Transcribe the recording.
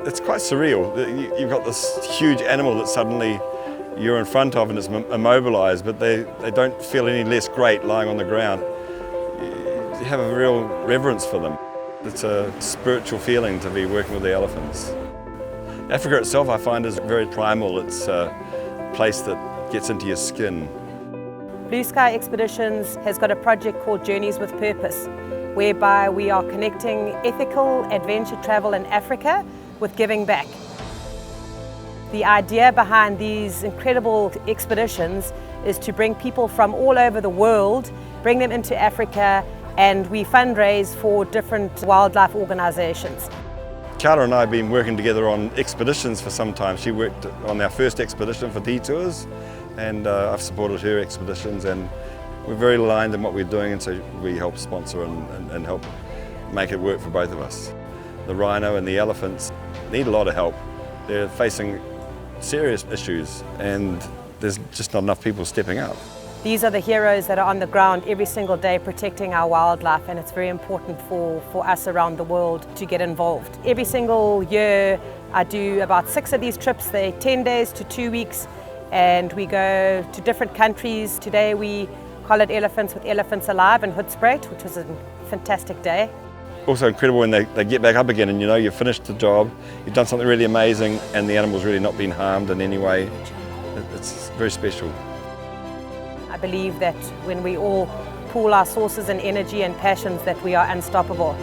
It's quite surreal. You've got this huge animal that suddenly you're in front of and it's immobilised, but they don't feel any less great lying on the ground. You have a real reverence for them. It's a spiritual feeling to be working with the elephants. Africa itself, I find, is very primal. It's a place that gets into your skin. Blue Sky Expeditions has got a project called Journeys with Purpose, whereby we are connecting ethical adventure travel in Africa with giving back. The idea behind these incredible expeditions is to bring people from all over the world, bring them into Africa, and we fundraise for different wildlife organisations. Carla and I have been working together on expeditions for some time. She worked on our first expedition for Detours, and I've supported her expeditions, and we're very aligned in what we're doing, and so we help sponsor and help make it work for both of us. The rhino and the elephants need a lot of help. They're facing serious issues, and there's just not enough people stepping up. These are the heroes that are on the ground every single day protecting our wildlife, and it's very important for us around the world to get involved. Every single year I do about 6 of these trips. They're 10 days to 2 weeks, and we go to different countries. Today we call it Elephants with Elephants Alive in Hoedspruit, which was a fantastic day. Also incredible when they get back up again and you know you've finished the job, you've done something really amazing and the animal's really not been harmed in any way. It's very special. I believe that when we all pool our sources and energy and passions, that we are unstoppable.